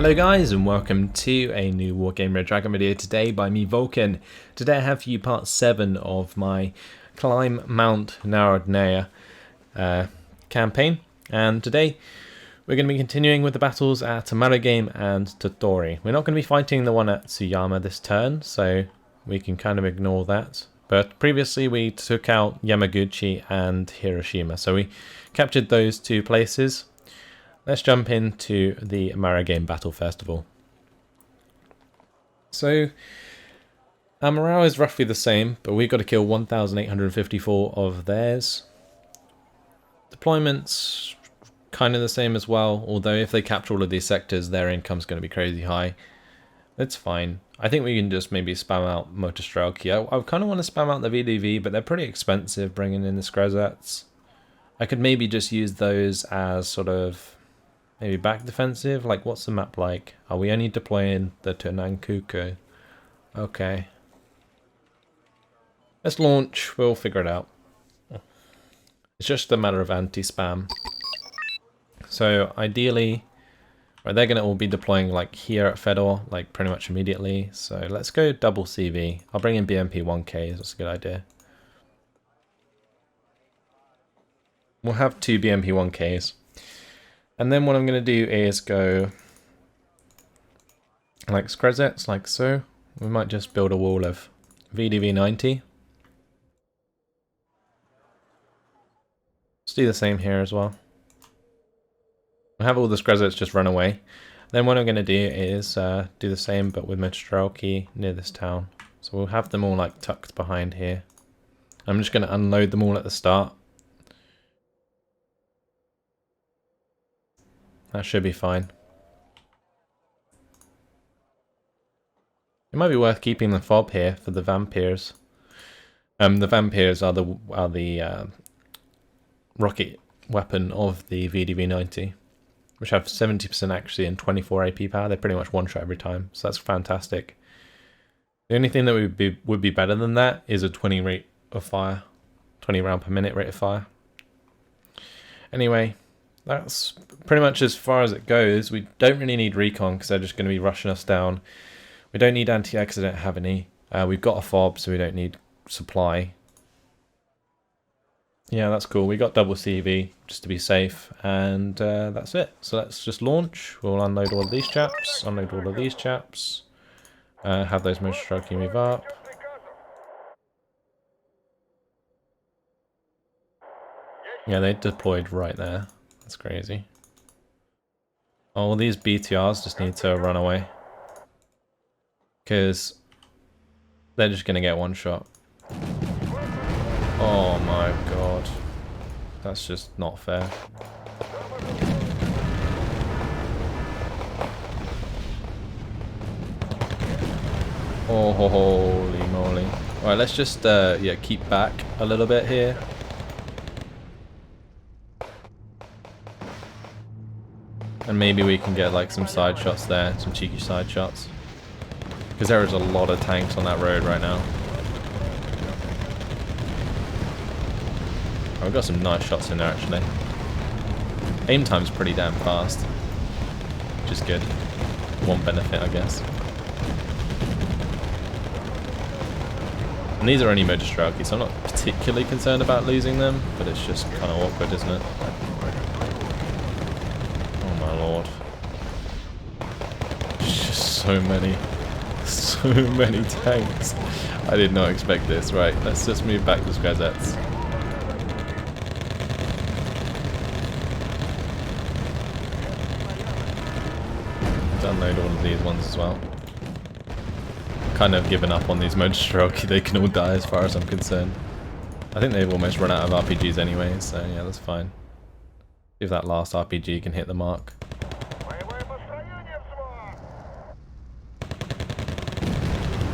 Hello guys and welcome to a new Wargame Red Dragon video today by me Vulcan. Today I have for you part 7 of my Climb Mount Narodnaya campaign, and today we're going to be continuing with the battles at Wargame and Totori. We're not going to be fighting the one at Tsuyama this turn, so we can kind of ignore that. But previously we took out Yamaguchi and Hiroshima, so we captured those two places. Let's jump into the Wargame battle first of all. So, our morale is roughly the same, but we've got to kill 1,854 of theirs. Deployments, kind of the same as well, although if they capture all of these sectors, their income's going to be crazy high. That's fine. I think we can just maybe spam out Motor Strelki. I kind of want to spam out the VDV, but they're pretty expensive bringing in the Skrzets. I could maybe just use those as sort of maybe back defensive. Like, what's the map like? Are we only deploying the Ternankuku? Okay. Let's launch. We'll figure it out. It's just a matter of anti-spam. So ideally, right, they're going to all be deploying like here at Fedor, like pretty much immediately. So let's go double CV. I'll bring in BMP 1Ks. That's a good idea. We'll have two BMP 1Ks. And then what I'm going to do is go like Skrzets, like so. We might just build a wall of VDV 90. Let's do the same here as well. We'll have all the Skrzets just run away. Then what I'm going to do is do the same but with Metrostroki near this town. So we'll have them all like tucked behind here. I'm just going to unload them all at the start. That should be fine. It might be worth keeping the fob here for the vampires. The vampires are the rocket weapon of the VDV-90, which have 70% accuracy and 24 AP power. They pretty much one-shot every time, so that's fantastic. The only thing that would be better than that is a 20 rate of fire, 20 round per minute rate of fire. Anyway, that's pretty much as far as it goes. We don't really need recon because they're just going to be rushing us down. We don't need anti-X, I don't have any. We've got a fob, so we don't need supply. Yeah, that's cool. We got double CV just to be safe, and that's it. So let's just launch. We'll unload all of these chaps, unload all of these chaps, have those Motor Strelki move up. Yeah, they deployed right there. That's crazy. Oh, these BTRs just need to run away, because they're just going to get one shot. Oh my god. That's just not fair. Oh, holy moly. Alright, let's just yeah, keep back a little bit here. And maybe we can get like some side shots there, some cheeky side shots. Because there is a lot of tanks on that road right now. Oh, we've got some nice shots in there actually. Aim time's pretty damn fast, which is good. One benefit, I guess. And these are only Motor Strelki, so I'm not particularly concerned about losing them, but it's just kind of awkward, isn't it? Oh my lord. Just so many tanks. I did not expect this. Right, let's just move back to Skrzets. Download all of these ones as well. Kind of given up on these Motor Strelki. They can all die as far as I'm concerned. I think they've almost run out of RPGs anyway, so yeah, that's fine. See if that last RPG can hit the mark.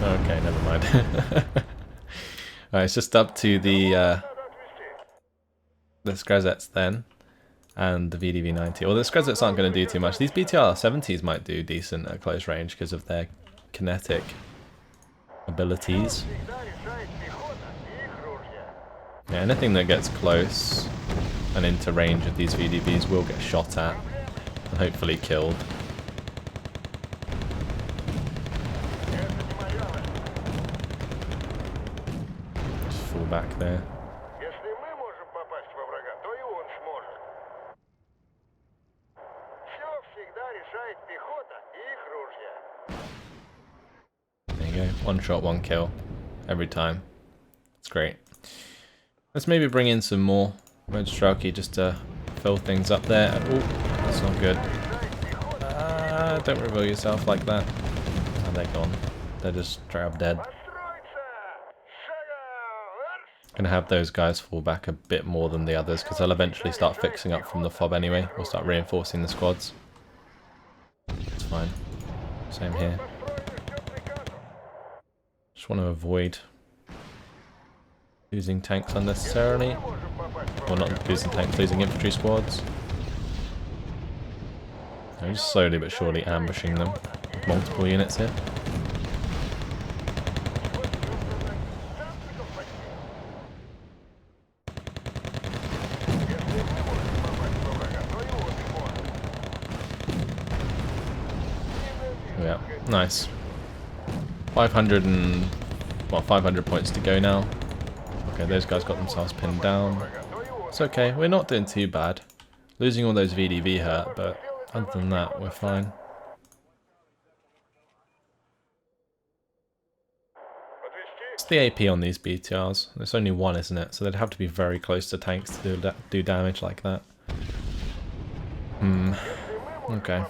Okay, never mind. Alright, it's just up to the Skrzets then, and the VDV-90. Well, the Skrzets aren't going to do too much. These BTR-70s might do decent at close range because of their kinetic abilities. Yeah, anything that gets close and into range of these VDVs will get shot at and hopefully killed. fall back there. There you go. One shot, one kill. Every time. It's great. Let's maybe bring in some more red strelky just to fill things up there. Oh, that's not good. Don't reveal yourself like that. Oh, they're gone. They're just straight up dead. Gonna have those guys fall back a bit more than the others because they'll eventually start fixing up from the fob anyway. We'll start reinforcing the squads. It's fine. Same here. Just want to avoid losing tanks unnecessarily. Well, not losing tanks, losing infantry squads. I'm just slowly but surely ambushing them with multiple units here. Yeah, nice. 500 points to go now. Okay, those guys got themselves pinned down. It's okay, we're not doing too bad. Losing all those VDV hurt, but other than that, we're fine. What's the AP on these BTRs? There's only one, isn't it? So they'd have to be very close to tanks to do damage like that. Okay.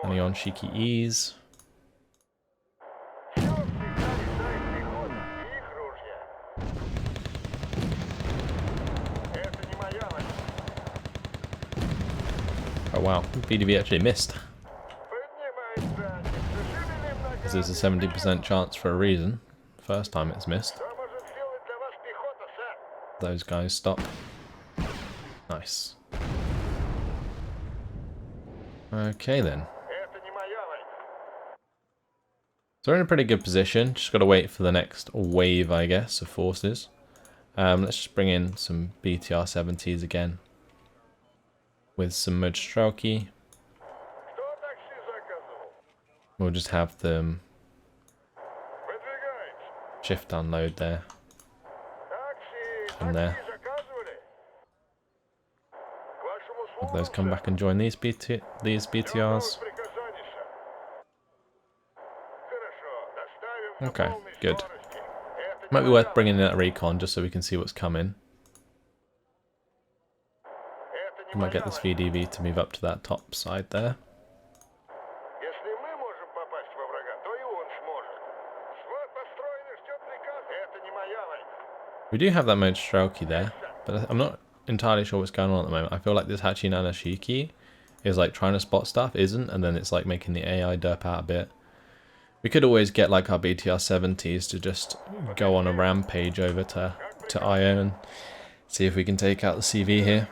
Only on cheeky ease. Oh wow, VDV actually missed. Because there's a 70% chance for a reason. First time it's missed. Those guys stop. Nice. Okay then. So we're in a pretty good position. Just got to wait for the next wave, I guess, of forces. Let's just bring in some BTR 70s again. With some Strelky. We'll just have them shift unload there. And there. Have those come back and join these BTRs. Okay, good. Might be worth bringing in a recon just so we can see what's coming. I might get this VDV to move up to that top side there. We do have that mode Strelky there, but I'm not entirely sure what's going on at the moment. I feel like this Hachi Nanashiki is like trying to spot stuff, isn't, and then it's like making the AI derp out a bit. We could always get like our BTR 70s to just go on a rampage over to IO and see if we can take out the CV here.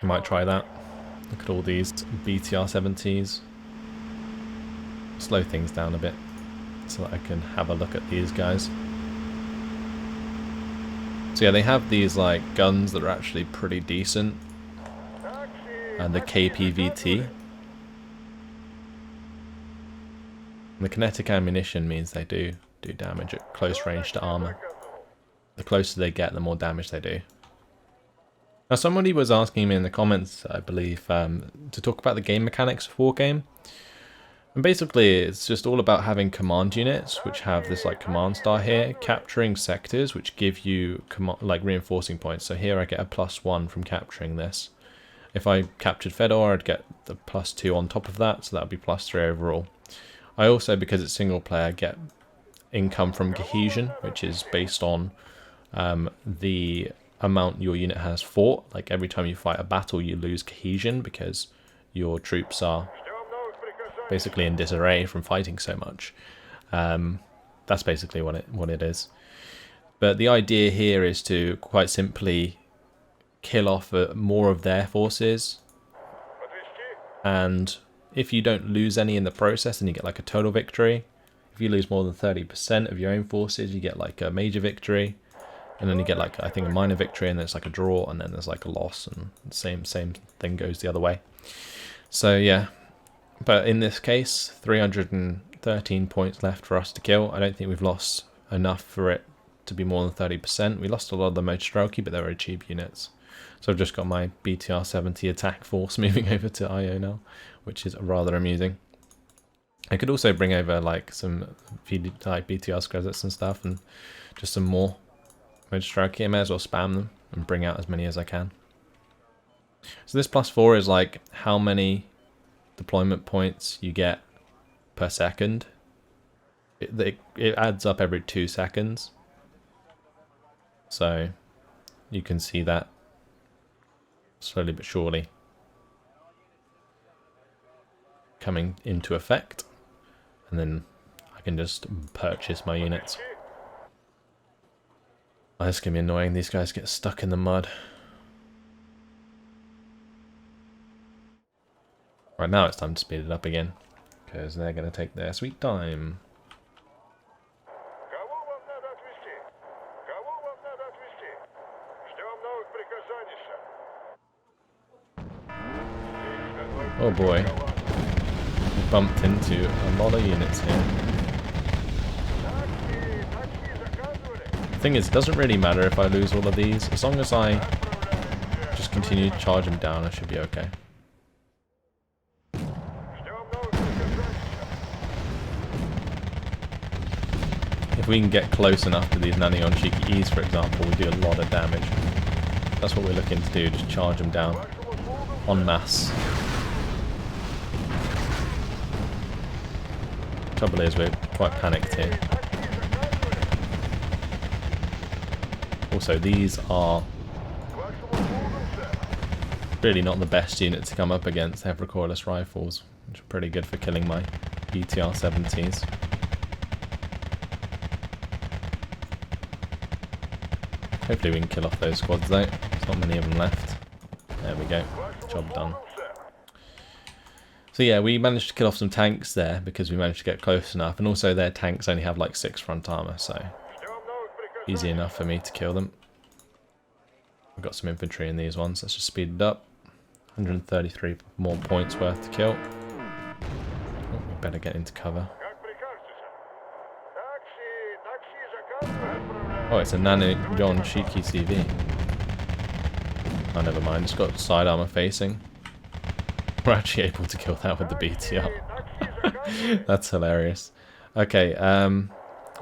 I might try that. Look at all these BTR 70s. Slow things down a bit so that I can have a look at these guys. So yeah, they have these like guns that are actually pretty decent. And the KPVT. And the kinetic ammunition means they do damage at close range to armor. The closer they get, the more damage they do. Now somebody was asking me in the comments, I believe, to talk about the game mechanics of Wargame. And basically it's just all about having command units, which have this like command star here, capturing sectors, which give you like reinforcing points. So here I get a +1 from capturing this. If I captured Fedor, I'd get the +2 on top of that, so that would be +3 overall. I also, because it's single player, get income from cohesion, which is based on the amount your unit has fought. Like every time you fight a battle, you lose cohesion because your troops are basically in disarray from fighting so much. That's basically what it is. But the idea here is to quite simply kill off more of their forces, and if you don't lose any in the process, then you get like a total victory. If you lose more than 30% of your own forces, you get like a major victory. And then you get like, I think, a minor victory, and then it's like a draw, and then there's like a loss, and the same thing goes the other way. So yeah, but in this case, 313 points left for us to kill. I don't think we've lost enough for it to be more than 30%. We lost a lot of the Motostrelki, but they're very cheap units. So I've just got my BTR-70 attack force moving over to IO now, which is rather amusing. I could also bring over like some like BTR Skrezets and stuff, and just some more Motostrelki. I may as well spam them and bring out as many as I can. So this +4 is like how many deployment points you get per second. It adds up every 2 seconds. So you can see that slowly but surely coming into effect. And then I can just purchase my units. Oh, this is going to be annoying. These guys get stuck in the mud. Right, now it's time to speed it up again, because they're going to take their sweet time. Oh boy. We bumped into a lot of units here. The thing is, it doesn't really matter if I lose all of these. As long as I just continue to charge them down, I should be okay. If we can get close enough to these Nanion Shiki E's, for example, we do a lot of damage. That's what we're looking to do, just charge them down en masse. Trouble is, we're quite panicked here. Also, these are really not the best unit to come up against. They have recoilless rifles, which are pretty good for killing my BTR-70s. Hopefully we can kill off those squads though. There's not many of them left. There we go. Job done. So yeah, we managed to kill off some tanks there because we managed to get close enough. And also their tanks only have like 6 front armor, so easy enough for me to kill them. We've got some infantry in these ones. Let's just speed it up. 133 more points worth to kill. Oh, we better get into cover. Oh, it's a Nanion Shiki CV. Oh, never mind. It's got side armor facing. We're actually able to kill that with the BTR. That's hilarious. Okay, well,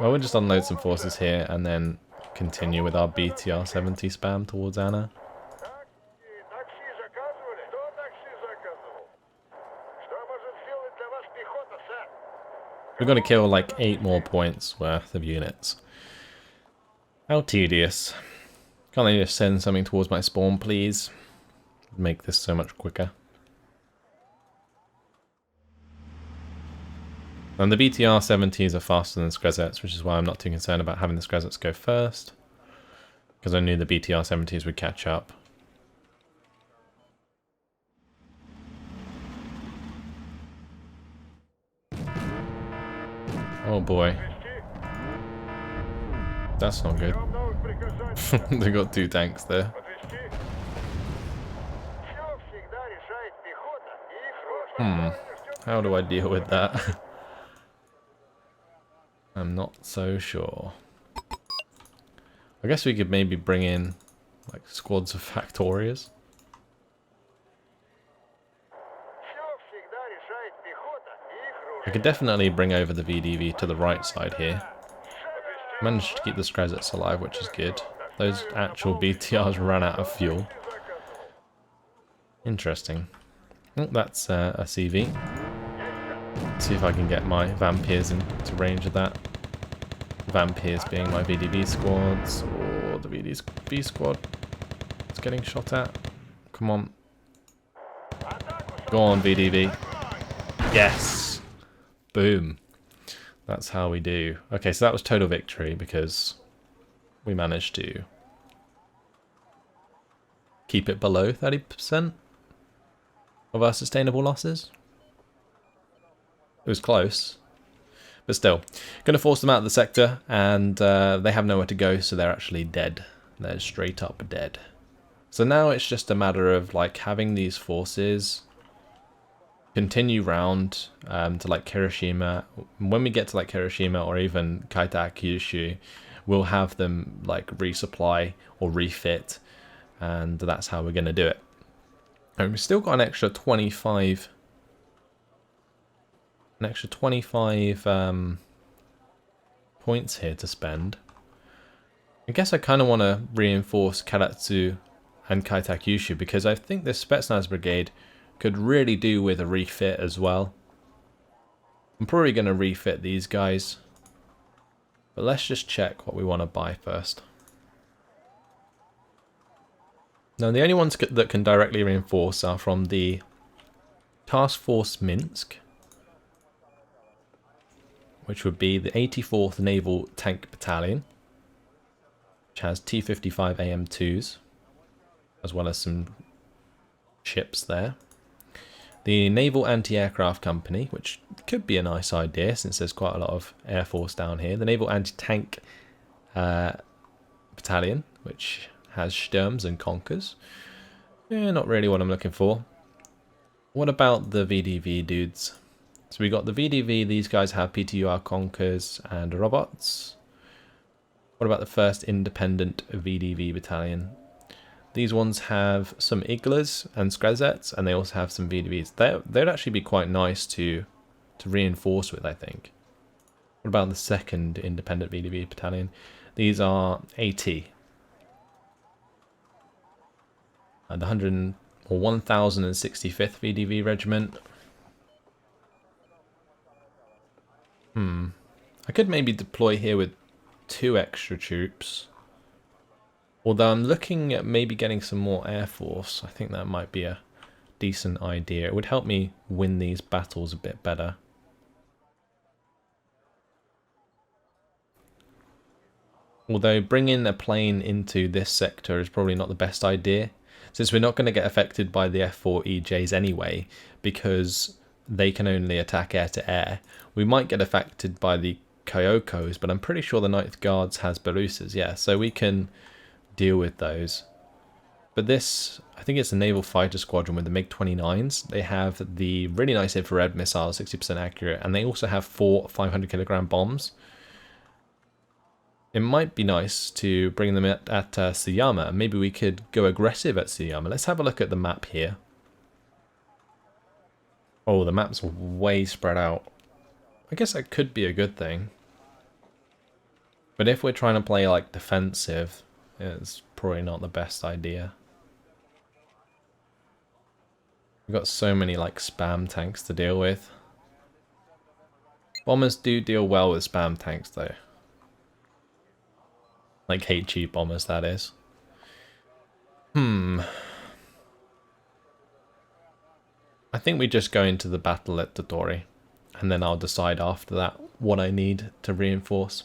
we'll just unload some forces here and then continue with our BTR-70 spam towards Anna. We're going to kill like 8 more points worth of units. How tedious. Can't they just send something towards my spawn, please? Make this so much quicker. And the BTR-70s are faster than the Skrezets, which is why I'm not too concerned about having the Skrezets go first. Because I knew the BTR-70s would catch up. Oh boy. That's not good. They got 2 tanks there. How do I deal with that? I'm not so sure. I guess we could maybe bring in like squads of Factorias. I could definitely bring over the VDV to the right side here. Managed to keep the Skrezets alive, which is good. Those actual BTRs ran out of fuel. Interesting. Oh, that's a CV. See if I can get my Vampires into range of that. Vampires being my VDV squads, or the VDV squad. It's getting shot at. Come on. Go on, VDV. Yes! Boom. That's how we do. Okay, so that was total victory because we managed to keep it below 30% of our sustainable losses. It was close, but still. Going to force them out of the sector, and they have nowhere to go, so they're actually dead. They're straight up dead. So now it's just a matter of like having these forces continue round to like Hiroshima. When we get to like Hiroshima or even Kaita Kyushu, we'll have them like resupply or refit, and that's how we're going to do it. And we've still got an extra 25 points here to spend. I guess I kind of want to reinforce Karatsu and Kaitakyushu because I think this Spetsnaz brigade could really do with a refit as well. I'm probably going to refit these guys, but let's just check what we want to buy first. Now the only ones that can directly reinforce are from the Task Force Minsk, which would be the 84th Naval Tank Battalion, which has T-55 AM2s, as well as some ships there. The Naval Anti-Aircraft Company, which could be a nice idea since there's quite a lot of Air Force down here. The Naval Anti-Tank Battalion, which has Sturms and Konkers. Yeah, not really what I'm looking for. What about the VDV dudes? So we got the VDV, these guys have PTUR Konkers and robots. What about the 1st Independent VDV Battalion? These ones have some Iglas and Skrezets, and they also have some VDVs. They'd actually be quite nice to reinforce with, I think. What about the 2nd Independent VDV Battalion? These are AT. And the 1065th VDV Regiment. I could maybe deploy here with 2 extra troops. Although I'm looking at maybe getting some more Air Force. I think that might be a decent idea. It would help me win these battles a bit better. Although bringing a plane into this sector is probably not the best idea, since we're not going to get affected by the F4EJs anyway, because they can only attack air-to-air. We might get affected by the Kyokos, but I'm pretty sure the 9th Guards has Barusas, yeah, so we can deal with those. But this, I think it's a naval fighter squadron with the MiG-29s. They have the really nice infrared missiles, 60% accurate, and they also have 4 500-kilogram bombs. It might be nice to bring them at Tsuyama. Maybe we could go aggressive at Tsuyama. Let's have a look at the map here. Oh, the map's way spread out. I guess that could be a good thing. But if we're trying to play like defensive, it's probably not the best idea. We've got so many like spam tanks to deal with. Bombers do deal well with spam tanks though. Like HE bombers, that is. I think we just go into the battle at Tottori, and then I'll decide after that what I need to reinforce.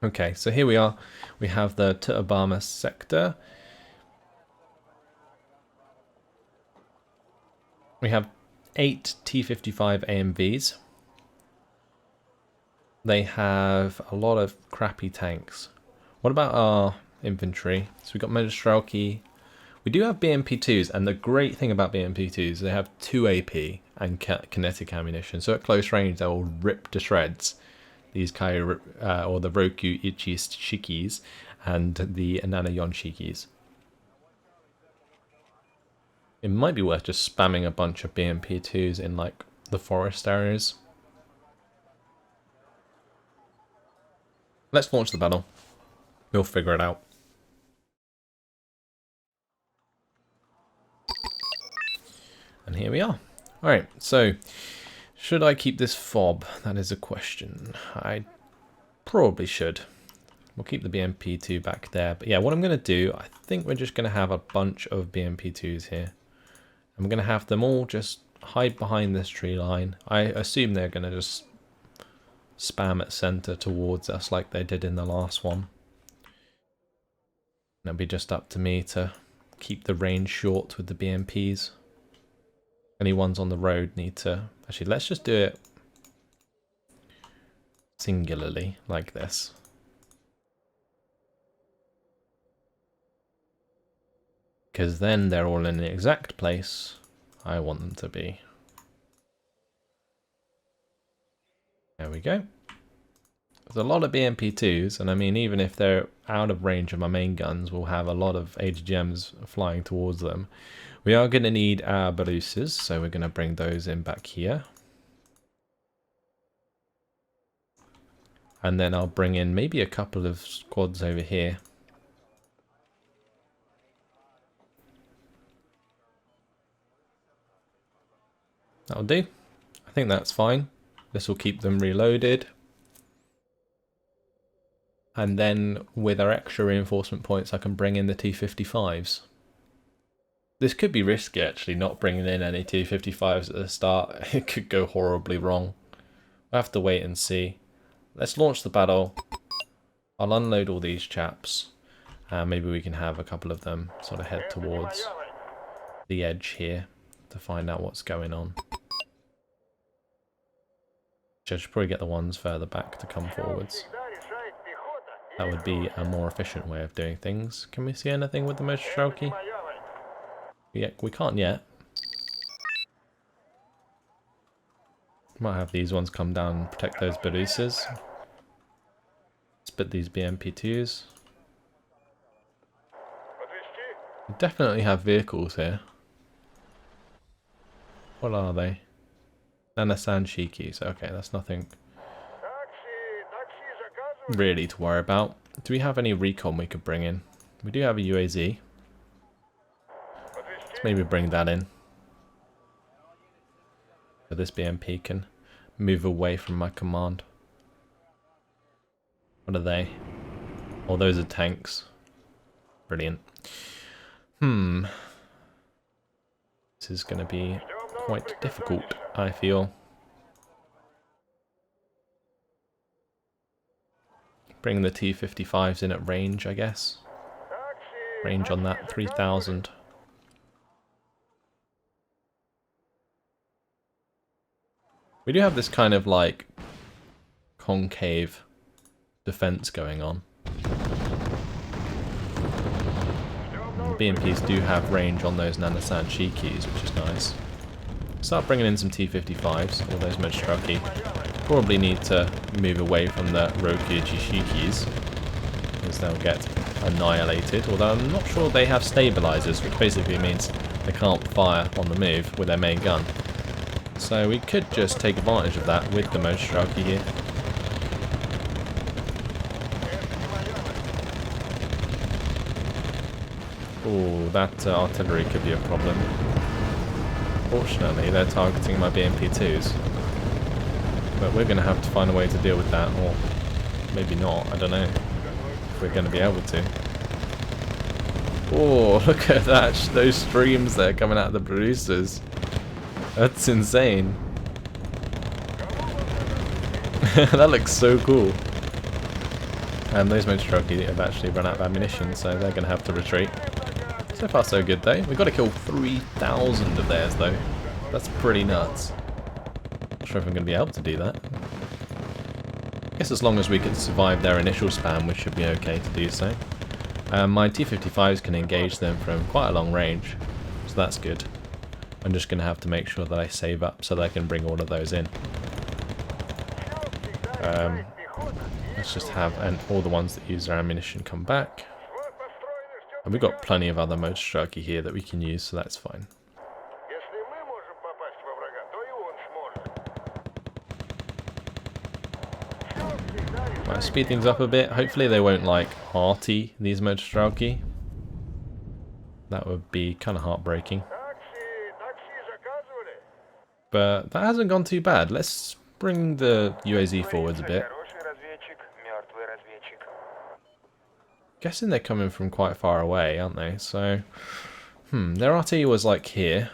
Okay, so here we are. We have the Tutabama sector. We have 8 T-55 AMVs. They have a lot of crappy tanks. What about our infantry? So we've got Menestrelki. We do have BMP-2s, and the great thing about BMP-2s is they have 2 AP and kinetic ammunition. So at close range, they will rip to shreds these or the Roku Ichi Shikis and the Anana Yon Shikis. It might be worth just spamming a bunch of BMP-2s in like the forest areas. Let's launch the battle. We'll figure it out. And here we are. Alright, so should I keep this fob? That is a question. I probably should. We'll keep the BMP-2 back there. But yeah, what I'm going to do, I think we're just going to have a bunch of BMP-2s here. I'm going to have them all just hide behind this tree line. I assume they're going to just spam at center towards us like they did in the last one. It'll be just up to me to keep the range short with the BMPs. Any ones on the road need to... Actually, let's just do it singularly, like this. Because then they're all in the exact place I want them to be. There we go. There's a lot of BMP2s, and I mean, even if they're out of range of my main guns, we'll have a lot of AGMs flying towards them. We are going to need our Baruses, so we're going to bring those in back here. And then I'll bring in maybe a couple of squads over here. That'll do. I think that's fine. This will keep them reloaded. And then with our extra reinforcement points, I can bring in the T-55s. This could be risky actually, not bringing in any T-55s at the start. It could go horribly wrong. We'll have to wait and see. Let's launch the battle. I'll unload all these chaps. Maybe we can have a couple of them sort of head towards the edge here to find out what's going on. I should probably get the ones further back to come forwards. That would be a more efficient way of doing things. Can we see anything with the motor strelky? Yeah, we can't yet. Might have these ones come down and protect those Barusas. Spit these BMP2s. We definitely have vehicles here. What are they? Nanasan Shikis. Okay, that's nothing really to worry about. Do we have any recon we could bring in? We do have a UAZ. Let's maybe bring that in. So this BMP can move away from my command. What are they? Oh, those are tanks. Brilliant. This is going to be quite difficult, I feel. Bring the T-55s in at range, I guess. Range on that, 3,000. We do have this kind of like concave defense going on. And the BMPs do have range on those Nanasan Shikis, which is nice. Start bringing in some T-55s, all those Mochistraki. Probably need to move away from the Rokuji Shikis, because they'll get annihilated. Although I'm not sure they have stabilizers, which basically means they can't fire on the move with their main gun. So we could just take advantage of that with the Mochistraki here. Oh, that artillery could be a problem. Fortunately, they're targeting my BMP2s. But we're going to have to find a way to deal with that, or maybe not, I don't know if we're going to be able to. Oh, look at that, those streams there coming out of the Barusas. That's insane. That looks so cool. And those Mochistraki have actually run out of ammunition, so they're going to have to retreat. So far so good though. We've got to kill 3,000 of theirs though. That's pretty nuts. Not sure if I'm going to be able to do that. I guess as long as we can survive their initial spam, we should be okay to do so. My T-55s can engage them from quite a long range, so that's good. I'm just going to have to make sure that I save up so that I can bring all of those in. Let's just have all the ones that use their ammunition come back. And we've got plenty of other Mochistraki here that we can use, so that's fine. Might speed things up a bit. Hopefully they won't like arty these Mochistraki. That would be kind of heartbreaking. But that hasn't gone too bad. Let's bring the UAZ forwards a bit. Guessing they're coming from quite far away, aren't they? So, their RT was like here.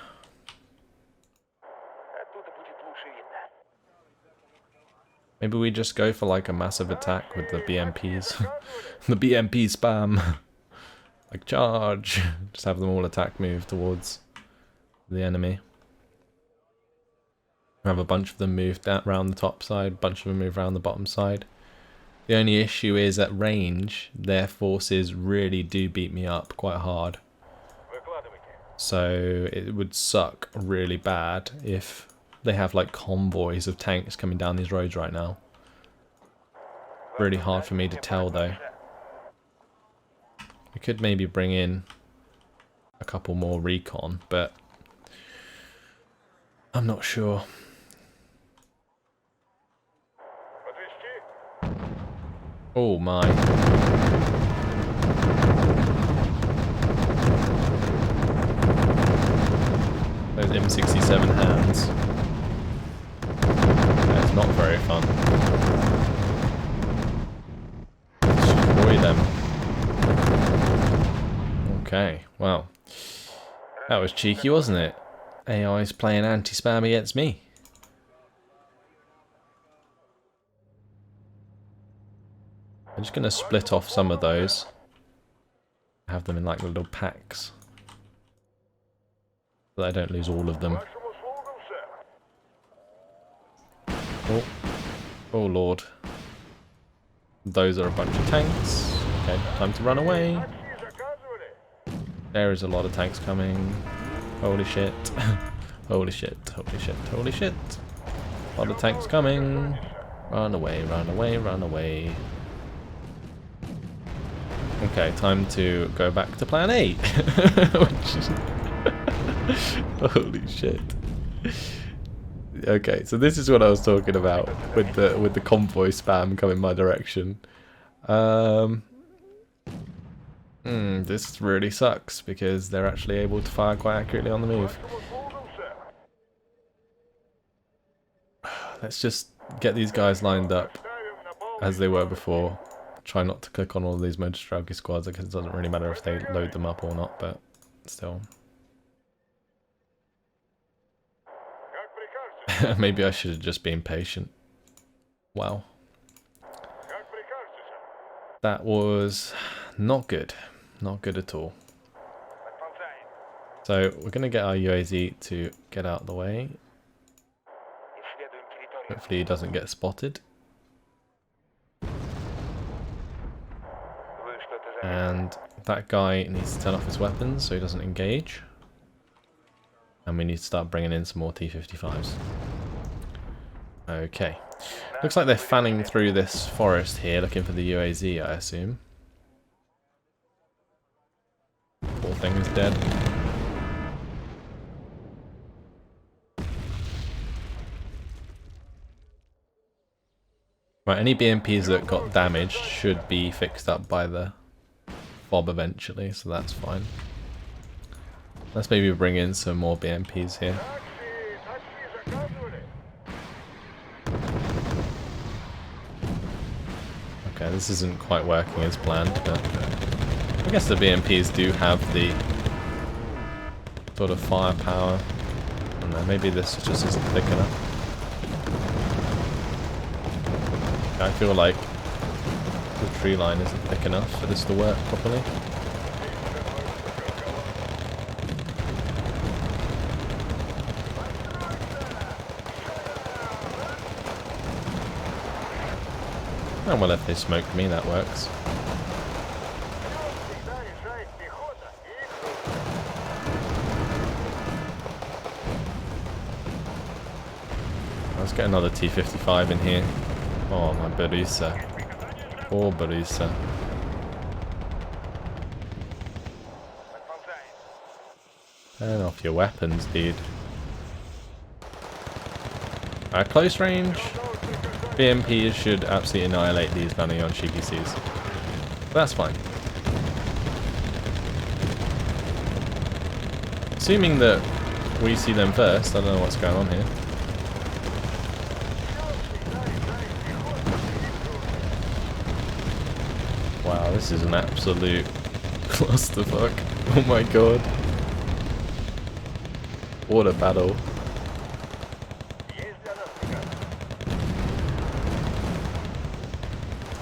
Maybe we just go for like a massive attack with the BMPs. The BMP spam. Like charge. Just have them all attack move towards the enemy. Have a bunch of them move down around the top side, a bunch of them move around the bottom side. The only issue is at range, their forces really do beat me up quite hard. So it would suck really bad if they have like convoys of tanks coming down these roads right now. Really hard for me to tell though. We could maybe bring in a couple more recon, but I'm not sure. Oh my. Those M67 hands. That's not very fun. Destroy them. Okay, well. That was cheeky, wasn't it? AI's playing anti-spam against me. I'm just going to split off some of those. Have them in like little packs. So that I don't lose all of them. Oh, oh lord. Those are a bunch of tanks. Okay, time to run away. There is a lot of tanks coming. Holy shit. Holy shit, holy shit, holy shit. A lot of tanks coming. Run away, run away, run away. Okay, time to go back to plan A. Holy shit. Okay, so this is what I was talking about with the convoy spam coming my direction. This really sucks because they're actually able to fire quite accurately on the move. Let's just get these guys lined up as they were before. Try not to click on all of these motor strike squads because it doesn't really matter if they load them up or not, but still. Maybe I should have just been patient. Wow. That was not good. Not good at all. So we're going to get our UAZ to get out of the way. Hopefully he doesn't get spotted. And that guy needs to turn off his weapons so he doesn't engage. And we need to start bringing in some more T-55s. Okay. Looks like they're fanning through this forest here looking for the UAZ, I assume. Poor thing is dead. Right, any BMPs that got damaged should be fixed up by the FOB eventually, so that's fine. Let's maybe bring in some more BMPs here. Okay, this isn't quite working as planned, but I guess the BMPs do have the sort of firepower. I don't know, maybe this just isn't thick enough. I feel like the tree line isn't thick enough for this to work properly. Oh well, if they smoked me, that works. Let's get another T-55 in here. Oh, my Barisa. Poor Barisa. Turn off your weapons, dude. At close range, BMPs should absolutely annihilate these bounty on CPCs. That's fine. Assuming that we see them first, I don't know what's going on here. Wow, this is an absolute clusterfuck. Oh my god. What a battle.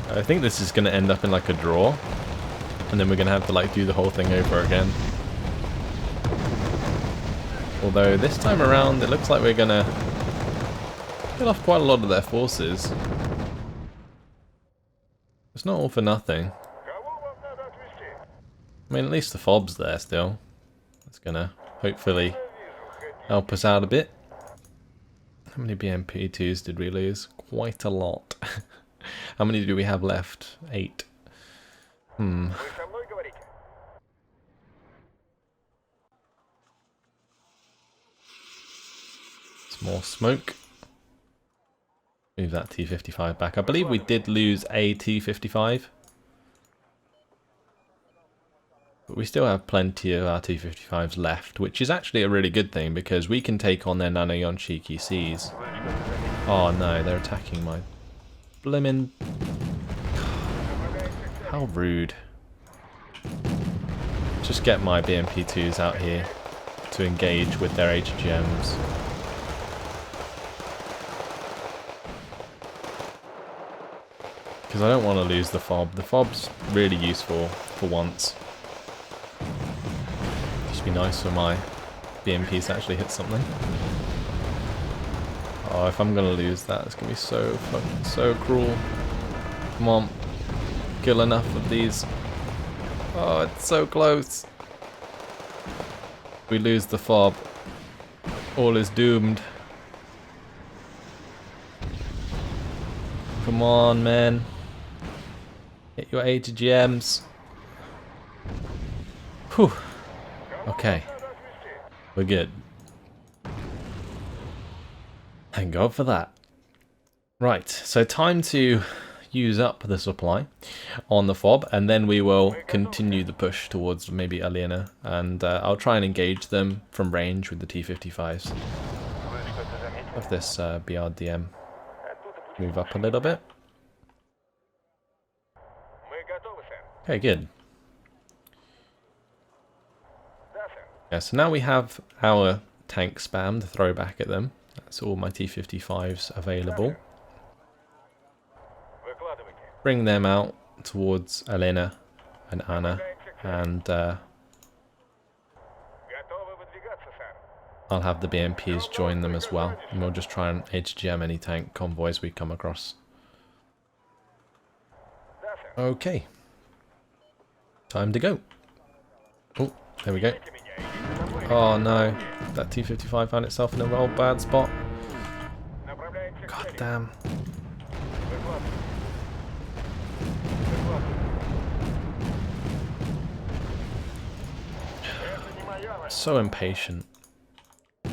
I think this is going to end up in like a draw. And then we're going to have to like do the whole thing over again. Although this time around it looks like we're going to get off quite a lot of their forces. It's not all for nothing. I mean, at least the FOB's there still. That's gonna hopefully help us out a bit. How many BMP2s did we lose? Quite a lot. How many do we have left? 8. Some more smoke. Move that T-55 back. I believe we did lose a T-55. But we still have plenty of our T-55s left, which is actually a really good thing because we can take on their nano-Yonshiki Cs. Oh no, they're attacking my blimmin'... How rude. Just get my BMP-2s out here to engage with their HGMs. Because I don't want to lose the fob. The fob's really useful for once. Just be nice for my BMPs to actually hit something. Oh, if I'm going to lose that, it's going to be so fucking so cruel. Come on. Kill enough of these. Oh, it's so close. We lose the fob. All is doomed. Come on, man. Hit your ATGMs. Whew. Okay. We're good. Thank God for that. Right, so time to use up the supply on the fob, and then we will continue the push towards maybe Alena, and I'll try and engage them from range with the T-55s. Of this BRDM. Move up a little bit. Okay, good. Yeah, so now we have our tank spam to throw back at them. That's all my T-55s available. Bring them out towards Alena and Anna, and I'll have the BMPs join them as well, and we'll just try and HGM any tank convoys we come across. Okay. Time to go. Oh, there we go. Oh no, that T-55 found itself in a real bad spot. God damn. So impatient.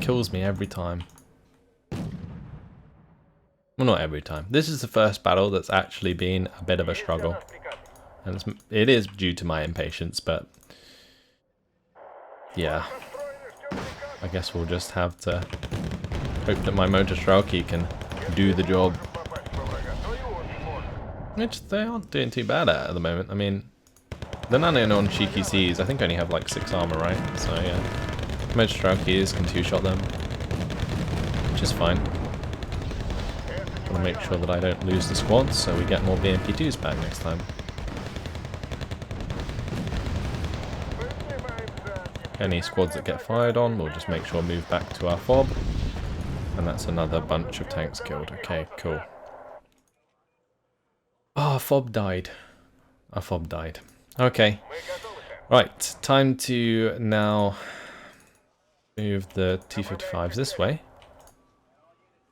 Kills me every time. Well, not every time. This is the first battle that's actually been a bit of a struggle. And it is due to my impatience, but yeah. I guess we'll just have to hope that my motor Strelky can do the job. Which they aren't doing too bad at the moment. I mean, the nano-Yonshiki Cs I think only have like 6 armor, right? So yeah. Motor Strelkies can 2-shot them, which is fine. Want to make sure that I don't lose the squads, so we get more BMP2s back next time. Any squads that get fired on, we'll just make sure move back to our fob. And that's another bunch of tanks killed. Okay, cool. Oh, our fob died. Our fob died. Okay. Right, time to now move the T-55s this way.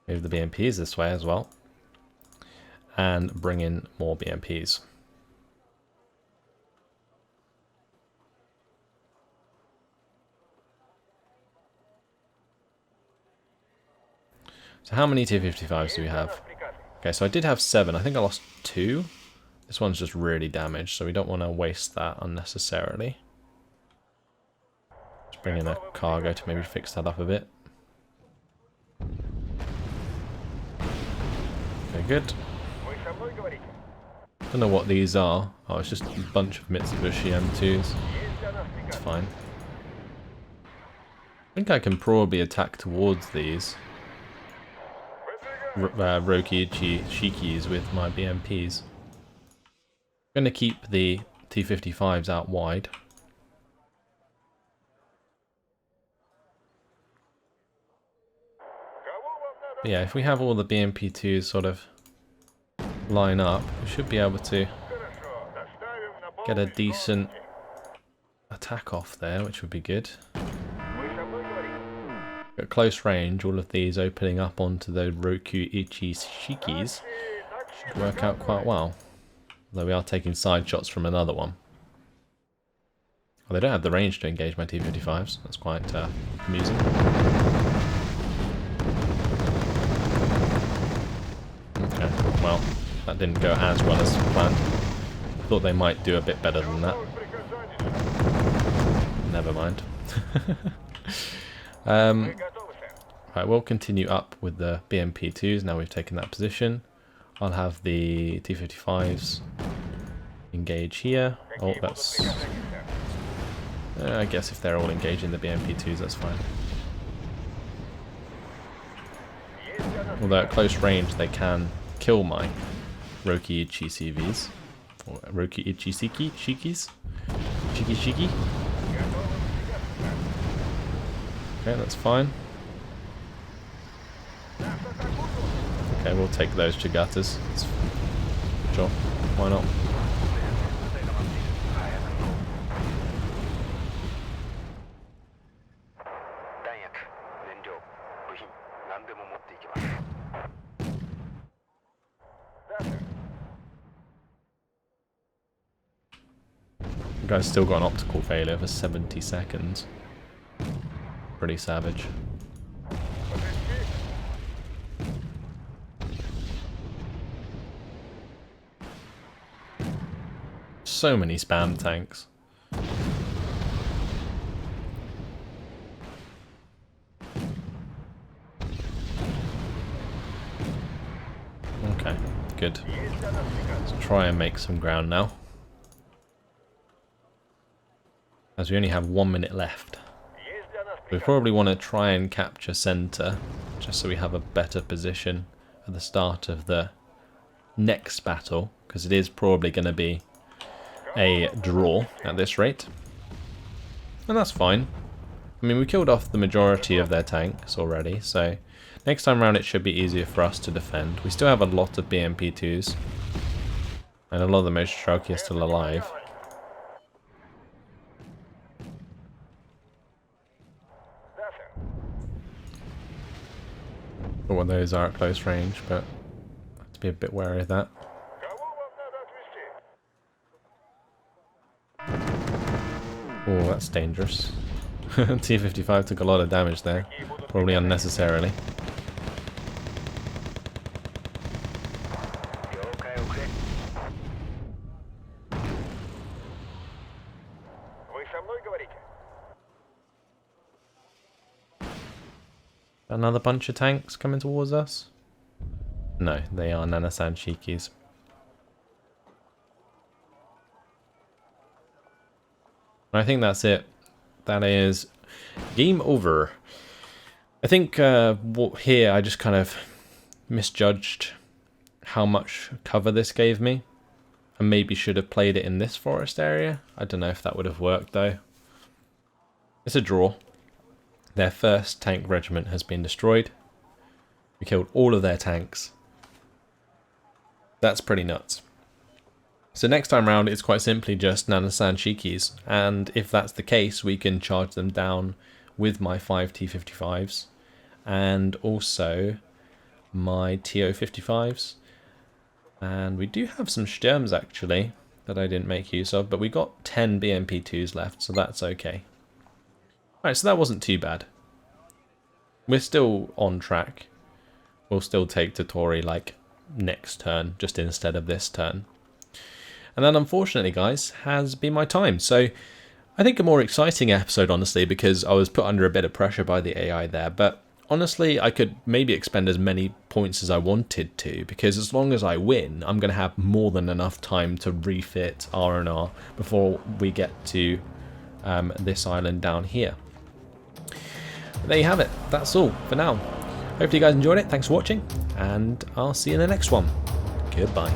Move the BMPs this way as well. And bring in more BMPs. So how many T-55s do we have? Okay, so I did have 7. I think I lost 2. This one's just really damaged, so we don't want to waste that unnecessarily. Just bring in a cargo to maybe fix that up a bit. Okay, good. Don't know what these are. Oh, it's just a bunch of Mitsubishi M2s. It's fine. I think I can probably attack towards these Rokiichi Shikis with my BMPs. I'm going to keep the T-55s out wide. But yeah, if we have all the BMP2s sort of line up, we should be able to get a decent attack off there, which would be good. At close range, all of these opening up onto the Rokiichi Shikis Should work out quite well. Although we are taking side shots from another one. Well, they don't have the range to engage my T-55s. That's quite amusing. Okay, well, that didn't go as well as planned. Thought they might do a bit better than that. Never mind. Right, we'll continue up with the BMP-2s now we've taken that position. I'll have the T-55s engage here. Oh, that's... I guess if they're all engaging the BMP-2s, that's fine. Although at close range they can kill my Roki-Ichi CVs. Or Roki-Ichi Shikis? Shiki? Okay, that's fine. Okay, we'll take those Chigatas. Sure, why not? The guy's still got an optical failure for 70 seconds. Pretty savage. So many spam tanks. Okay, good. Let's try and make some ground now. As we only have 1 minute left. We probably want to try and capture center, just so we have a better position at the start of the next battle, because it is probably going to be a draw at this rate. And that's fine. I mean, we killed off the majority of their tanks already, so next time around it should be easier for us to defend. We still have a lot of BMP-2s, and a lot of the Mostraki are still alive. But what those are at close range, but I have to be a bit wary of that. Oh, that's dangerous. T-55 took a lot of damage there, probably unnecessarily. Another bunch of tanks coming towards us? No, they are Nanasan Shikis. I think that's it. That is game over. I think here I just kind of misjudged how much cover this gave me. I maybe should have played it in this forest area. I don't know if that would have worked though. It's a draw. Their first tank regiment has been destroyed. We killed all of their tanks. That's pretty nuts. So next time round it's quite simply just Nanasan Shikis, and if that's the case we can charge them down with my 5 T-55s and also my TO-55s. And we do have some Sturms actually that I didn't make use of, but we got 10 BMP-2s left, so that's okay. Alright, so that wasn't too bad. We're still on track. We'll still take Totori like next turn, just instead of this turn. And that, unfortunately, guys, has been my time. So I think a more exciting episode, honestly, because I was put under a bit of pressure by the AI there. But honestly, I could maybe expend as many points as I wanted to, because as long as I win, I'm going to have more than enough time to refit R&R before we get to this island down here. But there you have it. That's all for now. Hopefully you guys enjoyed it. Thanks for watching, and I'll see you in the next one. Goodbye.